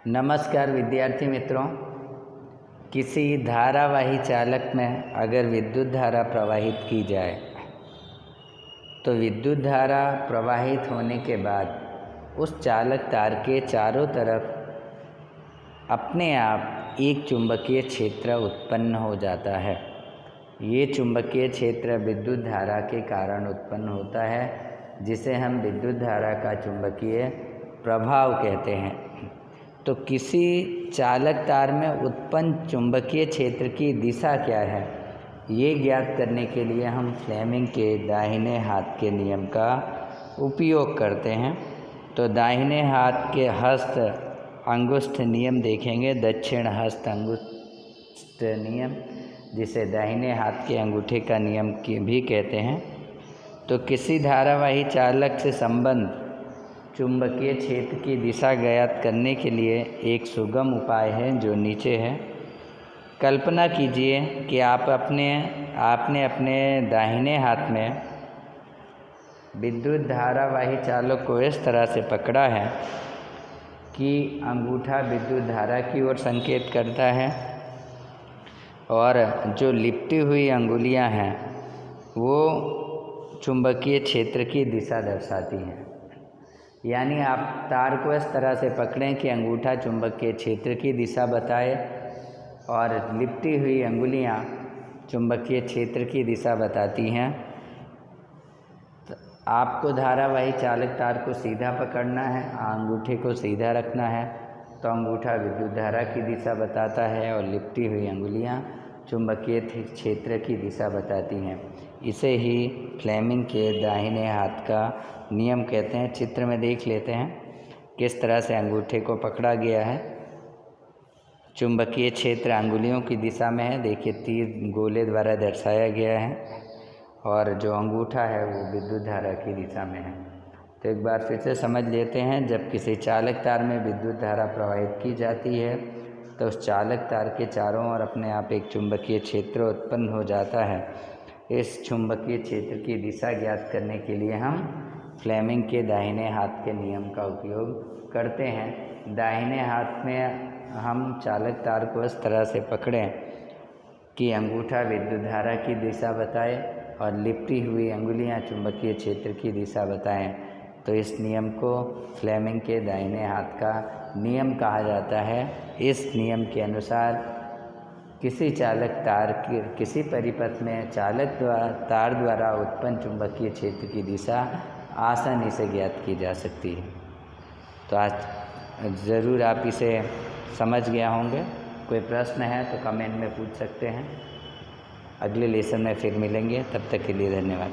नमस्कार विद्यार्थी मित्रों। किसी धारावाही चालक में अगर विद्युत धारा प्रवाहित की जाए तो विद्युत धारा प्रवाहित होने के बाद उस चालक तार के चारों तरफ अपने आप एक चुंबकीय क्षेत्र उत्पन्न हो जाता है। ये चुंबकीय क्षेत्र विद्युत धारा के कारण उत्पन्न होता है, जिसे हम विद्युत धारा का चुंबकीय प्रभाव कहते हैं। तो किसी चालक तार में उत्पन्न चुंबकीय क्षेत्र की दिशा क्या है, ये ज्ञात करने के लिए हम फ्लेमिंग के दाहिने हाथ के नियम का उपयोग करते हैं। तो दाहिने हाथ के हस्त अंगुष्ठ नियम देखेंगे, दक्षिण हस्त अंगुष्ठ नियम, जिसे दाहिने हाथ के अंगूठे का नियम की भी कहते हैं। तो किसी धारावाही चालक से संबंध चुंबकीय क्षेत्र की दिशा ज्ञात करने के लिए एक सुगम उपाय है जो नीचे है। कल्पना कीजिए कि आपने अपने दाहिने हाथ में विद्युत धारावाही चालक को इस तरह से पकड़ा है कि अंगूठा विद्युत धारा की ओर संकेत करता है और जो लिपटी हुई अंगुलियां हैं वो चुंबकीय क्षेत्र की दिशा दर्शाती हैं। यानी आप तार को इस तरह से पकड़ें कि अंगूठा चुंबकीय क्षेत्र की दिशा बताए और लिपटी हुई अंगुलियां चुंबकीय क्षेत्र की दिशा बताती हैं। तो आपको धारावाही चालक तार को सीधा पकड़ना है, अंगूठे को सीधा रखना है, तो अंगूठा विद्युत धारा की दिशा बताता है और लिपटी हुई अंगुलियां चुंबकीय क्षेत्र की दिशा बताती हैं। इसे ही फ्लेमिंग के दाहिने हाथ का नियम कहते हैं। चित्र में देख लेते हैं किस तरह से अंगूठे को पकड़ा गया है। चुंबकीय क्षेत्र अंगुलियों की दिशा में है, देखिए तीर गोले द्वारा दर्शाया गया है, और जो अंगूठा है वो विद्युत धारा की दिशा में है। तो एक बार फिर से समझ लेते हैं, जब किसी चालक तार में विद्युत धारा प्रवाहित की जाती है तो उस चालक तार के चारों ओर अपने आप एक चुंबकीय क्षेत्र उत्पन्न हो जाता है। इस चुंबकीय क्षेत्र की दिशा ज्ञात करने के लिए हम फ्लेमिंग के दाहिने हाथ के नियम का उपयोग करते हैं। दाहिने हाथ में हम चालक तार को इस तरह से पकड़ें कि अंगूठा विद्युत धारा की दिशा बताए और लिपटी हुई अंगुलियां चुंबकीय क्षेत्र की दिशा बताएं। तो इस नियम को फ्लेमिंग के दाहिने हाथ का नियम कहा जाता है। इस नियम के अनुसार किसी चालक तार के किसी परिपथ में तार द्वारा उत्पन्न चुंबकीय क्षेत्र की दिशा आसानी से ज्ञात की जा सकती है। तो आज ज़रूर आप इसे समझ गया होंगे। कोई प्रश्न है तो कमेंट में पूछ सकते हैं। अगले लेसन में फिर मिलेंगे, तब तक के लिए धन्यवाद।